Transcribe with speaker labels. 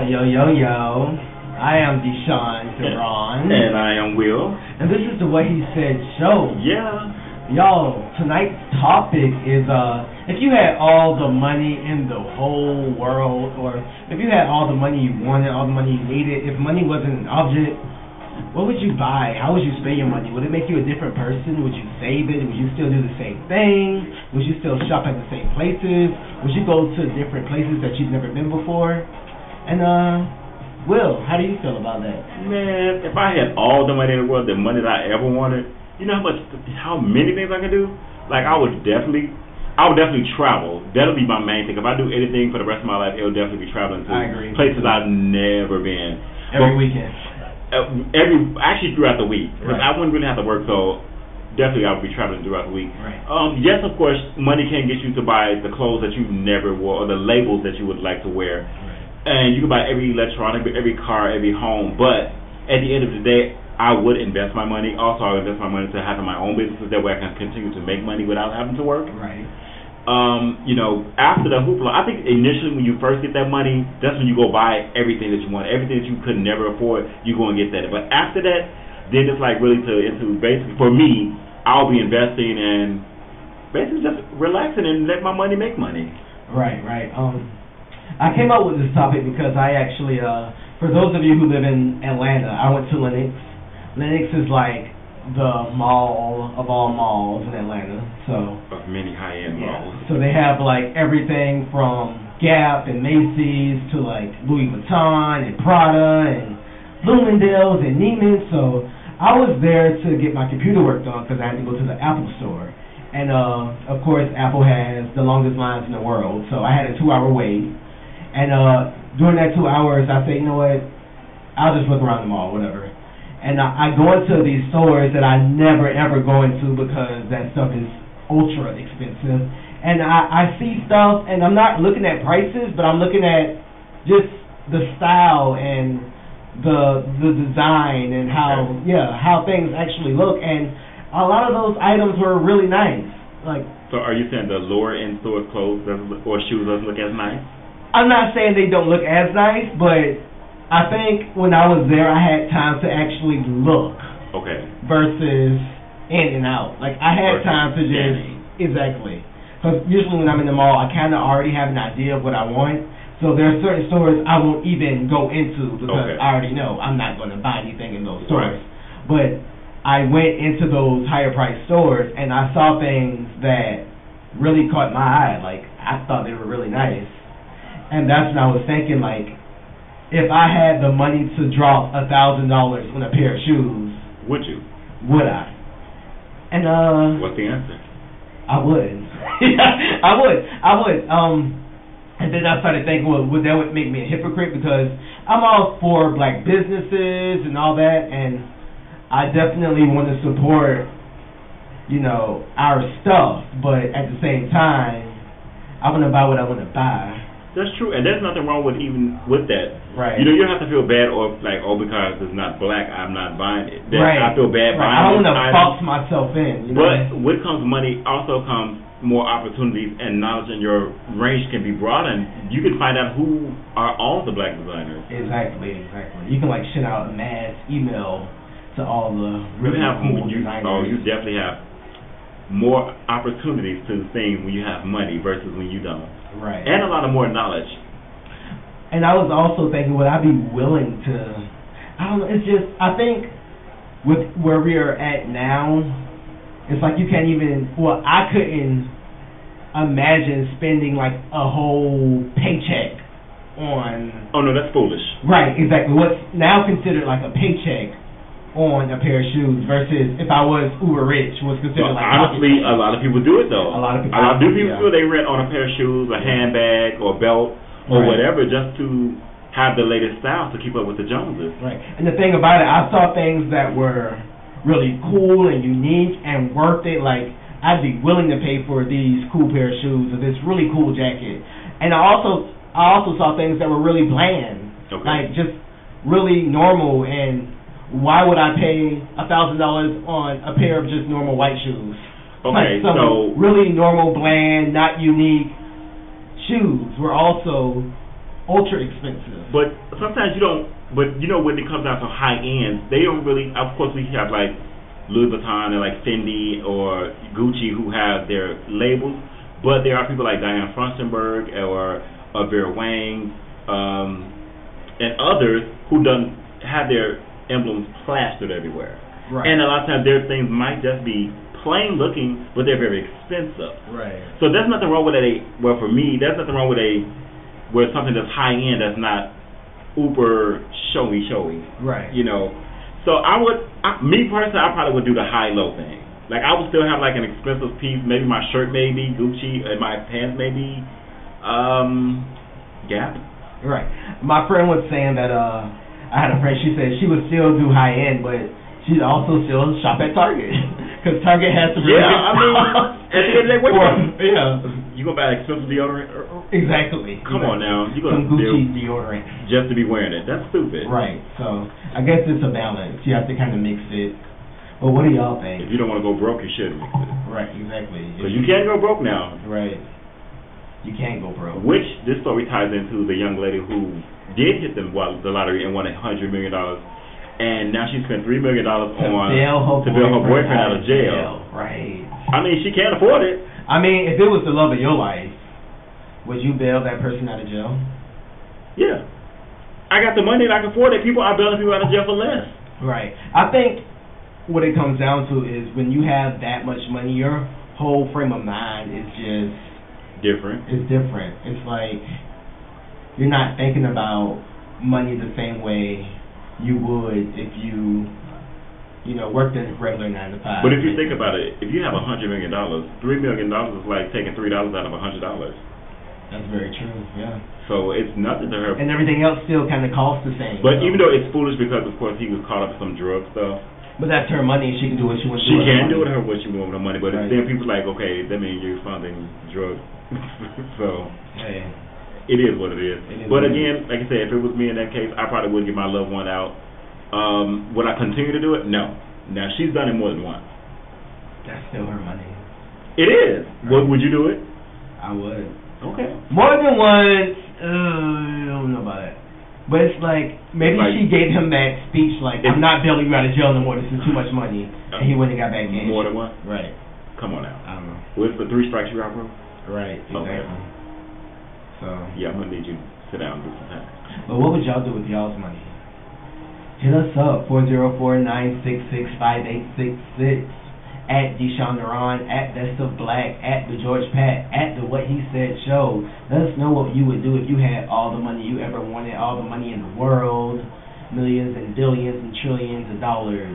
Speaker 1: Yo. I am Deshaun Deron.
Speaker 2: And I am Will.
Speaker 1: And this is the What He Said show.
Speaker 2: Yeah.
Speaker 1: Y'all, tonight's topic is if you had all the money in the whole world, or if you had all the money you wanted, all the money you needed, if money wasn't an object, what would you buy? How would you spend your money? Would it make you a different person? Would you save it? Would you still do the same thing? Would you still shop at the same places? Would you go to different places that you've never been before? And Will, how do you feel about that?
Speaker 2: Man, if I had all the money in the world, the money that I ever wanted, you know how many things I could do? Like I would definitely travel. That'll be my main thing. If I do anything for the rest of my life, it'll definitely be traveling to places I've never been.
Speaker 1: Every weekend.
Speaker 2: Actually throughout the week, because
Speaker 1: right.
Speaker 2: I wouldn't really have to work, so definitely I would be traveling throughout the week.
Speaker 1: Right.
Speaker 2: Yes, of course, money can get you to buy the clothes that you never wore or the labels that you would like to wear, and you can buy every electronic, every car, every home. But at the end of the day, I would invest my money. Also, I would invest my money to having my own businesses. That way, I can continue to make money without having to work.
Speaker 1: Right.
Speaker 2: After the hoopla, I think initially when you first get that money, that's when you go buy everything that you want, everything that you could never afford, you go and get that. But after that, then it's like really into basically, for me, I'll be investing and basically just relaxing and let my money make money.
Speaker 1: Right. I came up with this topic because I actually, for those of you who live in Atlanta, I went to Lenox. Lenox is like the mall of all malls in Atlanta. So
Speaker 2: of many high-end malls.
Speaker 1: So they have like everything from Gap and Macy's to like Louis Vuitton and Prada and Bloomingdale's and Neiman's. So I was there to get my computer worked on because I had to go to the Apple store. And of course Apple has the longest lines in the world. So I had a 2-hour wait. And during that 2 hours, I say, you know what, I'll just look around the mall, whatever. And I go into these stores that I never, ever go into because that stuff is ultra expensive. And I see stuff, and I'm not looking at prices, but I'm looking at just the style and the design and how things actually look. And a lot of those items were really nice. Like,
Speaker 2: so are you saying the lower end store clothes or shoes doesn't look as nice?
Speaker 1: I'm not saying they don't look as nice, but I think when I was there, I had time to actually look.
Speaker 2: Okay.
Speaker 1: Versus in and out. Like, I had time to just... Exactly. Because usually when I'm in the mall, I kind of already have an idea of what I want. So there are certain stores I won't even go into because I already know I'm not going to buy anything in those stores. Right. But I went into those higher-priced stores, and I saw things that really caught my eye. Like, I thought they were really nice. And that's when I was thinking, like, if I had the money to drop $1,000 on a pair of shoes,
Speaker 2: would you?
Speaker 1: Would I? And
Speaker 2: what's the answer?
Speaker 1: I would. I would. And then I started thinking, well, that would make me a hypocrite because I'm all for black businesses and all that, and I definitely want to support, our stuff, but at the same time, I want to buy what I want to buy.
Speaker 2: That's true, and there's nothing wrong with that.
Speaker 1: Right.
Speaker 2: You don't have to feel bad or like, because it's not black, I'm not buying it.
Speaker 1: Right.
Speaker 2: I feel bad buying it.
Speaker 1: I don't want to box myself in.
Speaker 2: But with comes money, also comes more opportunities and knowledge, and your range can be broadened. You can find out who are all the black designers.
Speaker 1: Exactly. You can like send out a mass email to all the really cool designers.
Speaker 2: Oh, you definitely have more opportunities to things when you have money versus when you don't.
Speaker 1: Right.
Speaker 2: And a lot of more knowledge.
Speaker 1: And I was also thinking, would I be willing to... I don't know, it's just... I think with where we are at now, it's like you can't even... Well, I couldn't imagine spending like a whole paycheck on...
Speaker 2: Oh, no, that's foolish.
Speaker 1: Right, exactly. What's now considered like a paycheck on a pair of shoes versus if I was uber rich was considered like
Speaker 2: honestly, a lot of people do it though.
Speaker 1: A lot of people
Speaker 2: do it. They rent on a pair of shoes, a handbag, or a belt, or whatever, just to have the latest style to keep up with the Joneses.
Speaker 1: Right. And the thing about it, I saw things that were really cool and unique and worth it. Like, I'd be willing to pay for these cool pair of shoes or this really cool jacket. And I also saw things that were really bland, like just really normal. And why would I pay $1,000 on a pair of just normal white shoes?
Speaker 2: Okay,
Speaker 1: like really normal, bland, not unique shoes were also ultra expensive.
Speaker 2: But sometimes you don't. But you know when it comes down to high end, they don't really. Of course, we have like Louis Vuitton and like Fendi or Gucci who have their labels, but there are people like Diane Furstenberg or Vera Wang and others who don't have their emblems plastered everywhere.
Speaker 1: Right.
Speaker 2: And a lot of times their things might just be plain looking, but they're very expensive.
Speaker 1: Right.
Speaker 2: So there's nothing wrong with well, for me, there's nothing wrong with with something that's high end that's not uber showy.
Speaker 1: Right.
Speaker 2: You know. So me personally, I probably would do the high low thing. Like I would still have like an expensive piece, maybe my shirt maybe Gucci and my pants maybe Gap.
Speaker 1: Right. My friend was saying that I had a friend. She said she would still do high end, but she'd also still shop at Target because Target has some.
Speaker 2: Yeah, I mean, at the end of the day, you gonna buy expensive deodorant?
Speaker 1: Exactly.
Speaker 2: Come on now, you gonna
Speaker 1: some Gucci deodorant
Speaker 2: just to be wearing it? That's stupid.
Speaker 1: Right. So I guess it's a balance. You have to kind of mix it. But what do y'all think?
Speaker 2: If you don't want to go broke, you should mix it.
Speaker 1: Right. Exactly.
Speaker 2: Because you can't go broke now.
Speaker 1: Right. You can't go broke.
Speaker 2: Which this story ties into the young lady who did hit the lottery and won $100 million, and now she spent $3 million to bail her boyfriend out of jail.
Speaker 1: Right.
Speaker 2: I mean, she can't afford it.
Speaker 1: I mean, if it was the love of your life, would you bail that person out of jail?
Speaker 2: Yeah. I got the money and I can afford it. People are bailing people out of jail for less.
Speaker 1: Right. I think what it comes down to is when you have that much money, your whole frame of mind is just
Speaker 2: different.
Speaker 1: It's different. It's like you're not thinking about money the same way you would if you worked in a regular 9 to 5.
Speaker 2: But if you think about it, if you have $100 million, $3 million is like taking $3 out of $100.
Speaker 1: That's very true. Yeah.
Speaker 2: So it's nothing to her.
Speaker 1: And everything else still kind of costs the same.
Speaker 2: But even though it's foolish because of course he was caught up in some drug stuff.
Speaker 1: But that's her money. She can do what she wants to
Speaker 2: do.
Speaker 1: She
Speaker 2: can do what she wants with her money. But
Speaker 1: right.
Speaker 2: Then people like, okay, that means you're funding drugs. So
Speaker 1: hey.
Speaker 2: It is what it is. But again, like I said, if it was me in that case, I probably wouldn't get my loved one out. Would I continue to do it? No. Now she's done it more than once.
Speaker 1: That's still her money.
Speaker 2: It is. Right. Would you do it?
Speaker 1: I would.
Speaker 2: Okay.
Speaker 1: More than once. I don't know about it. But it's like maybe she gave him that speech like, I'm not bailing you out of jail no more. This is too much money, and he went and got back in.
Speaker 2: More than once.
Speaker 1: Right.
Speaker 2: Come on now.
Speaker 1: I don't know.
Speaker 2: What's the 3 strikes you out, bro?
Speaker 1: Right. Exactly.
Speaker 2: Okay.
Speaker 1: So.
Speaker 2: Yeah, I'm gonna need you to sit down and do some time.
Speaker 1: But what would y'all do with y'all's money? Hit us up 404-966-5866 at Deshaun Duran, at Best of Black, at the George Pat, at the What He Said Show. Let us know what you would do if you had all the money you ever wanted, all the money in the world, millions and billions and trillions of dollars.